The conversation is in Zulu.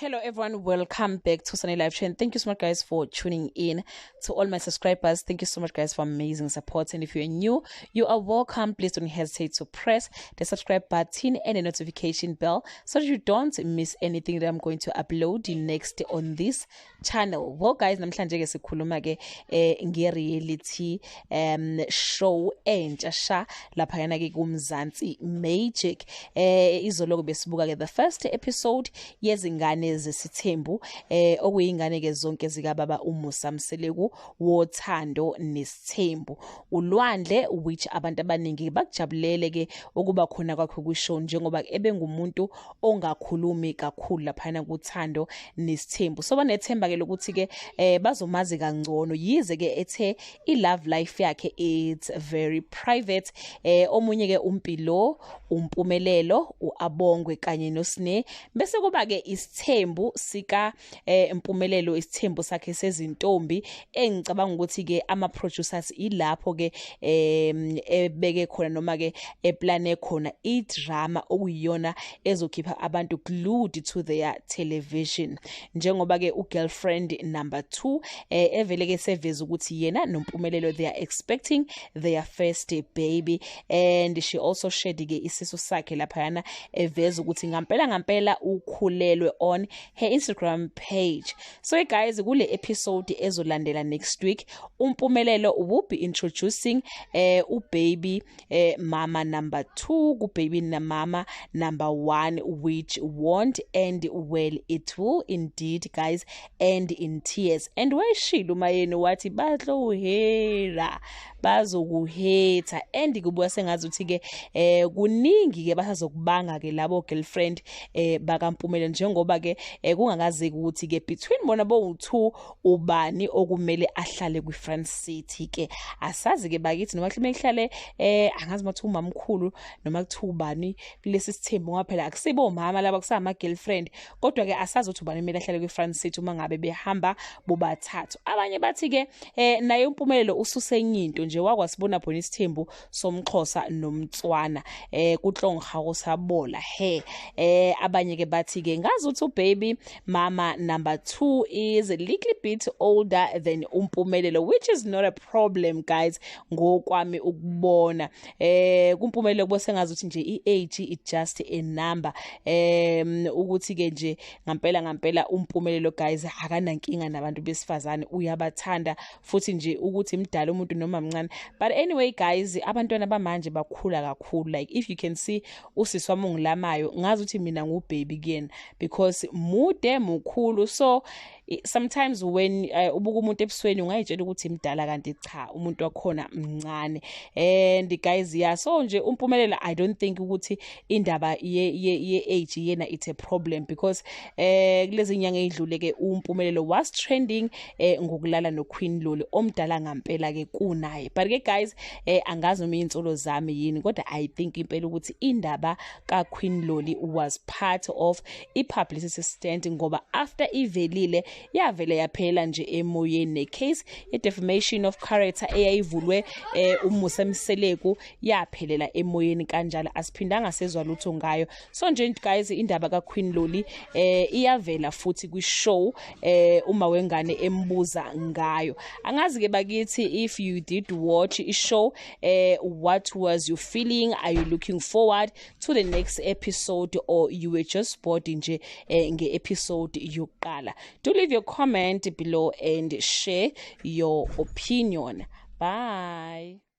Hello everyone, welcome back to Sunny Live Chain. Thank you so much guys for tuning in. To all my subscribers, thank you so much guys for amazing support, and if you're new, you are welcome. Please don't hesitate to press the subscribe button and the notification bell so that you don't miss anything that I'm going to upload next on this channel. Well guys, namhlanje ke sikhuluma ke nge-reality show entsha lapha yana ke kuMzansi Magic. Izolo besibuka ke the first episode yezingane zesithembu okuyingane ke zonke zika baba uMusamseleku wothando nesithembu ulwandle, which abantu abaningi bakujabulele ke ukuba khona kwakhe kwishow njengoba ebengumuntu ongakhulumi kakhulu lapha kuthando nesithembu. So banethemba ke lokuthi ke bazomazi kangcono, yize ke ethe i-love life yakhe it's very private. Omunye ke umpilo, umpumelelo, uabongwe kanye noSne, bese kuba ke isithembu sika Mpumelelo, isithembu sakhe sezintombi engicabanga ukuthi ke ama producers ilapho ke ebeke khona noma ke eplane khona idrama okuyiyona ezokhipha abantu glued to their television, njengoba ke ugirlfriend number 2 evele ke seveza ukuthi yena noMpumelelo they are expecting their first baby, and she also shared ke isisu sakhe lapha yana eveza ukuthi ngampela ukhulelwe on her Instagram page. So guys, kule episode ezolandela next week uMpumelelo will be introducing ubaby mama number 2 ku baby na mama number 1, which won't end well. It will indeed guys end in tears. And why shilo mayeni wathi bahlohera bazokuhetha, and kubuya sengazi uthi ke kuningi ke basazokubanga ke labo girlfriend bakampumelelo, njengoba ke kungakazeki ukuthi ke between bona bo2 ubani okumele ahlale kwiFrance City. Ke asazi ke bakithi noma mhlawumbe ehlale angazi mathi umamkhulu noma kuthi ubani kulesi sithembu ngaphela akusibo mama laba kusama girlfriend, kodwa ke asazi ukuthi ubani kumele ahlale kwiFrance City uma ngabe behamba bobathathu. Abanye bathi ke naye uMpumelelo ususenyinto nje wakwasibona phona isithembu somXhosa nomTswana kuhlonghawo sabola he. Abanye ke bathi ke ngazi ukuthi ubaby mama number 2 is a little bit older than uMpumelelo, which is not a problem guys ngokwami ukubona. kuMpumelelo kubose ngazi ukuthi nje iage it just a number, ukuthi ke nje ngampela uMpumelelo guys akanankinga nabantu besifazane, uyabathanda futhi nje ukuthi imdala umuntu noma mncane. But anyway guys, abantwana bamanje bakhula kakhulu, like if you can see usisi wami ungilamayo ngazi ukuthi mina ngubaby kuyena because mude mukhulu. So sometimes when ubuka umuntu ebusweni ungayitshela ukuthi imdala kanti cha umuntu wakhona mncane. And guys yeah, so nje uMpumelelo I don't think ukuthi indaba ye age yena it's a problem, because kulezi nyanga ezidlule ke uMpumelelo was trending ngokulala noQueen Loli omdala ngampela ke kunaye. But ke guys angazi noma insolo zami yini, kodwa I think impela ukuthi indaba kaQueen Loli was part of i-publicity stunt, ngoba after ivelile yavele yaphela nje emoyeni necase ye-defamation of character eyayivulwe uMusamseleku yaphelela emoyeni kanjalo, asiphindanga sezwa lutho ngayo. So nje guys indaba kaQueen Loli iyavela futhi kwishow uma wengane embuza ngayo. Angazi ke bakithi if you did watch ishow, what was you feeling? Are you looking forward to the next episode, or you were just bored nje nge-episode yokuqala? Do leave your comment below and share your opinion. Bye.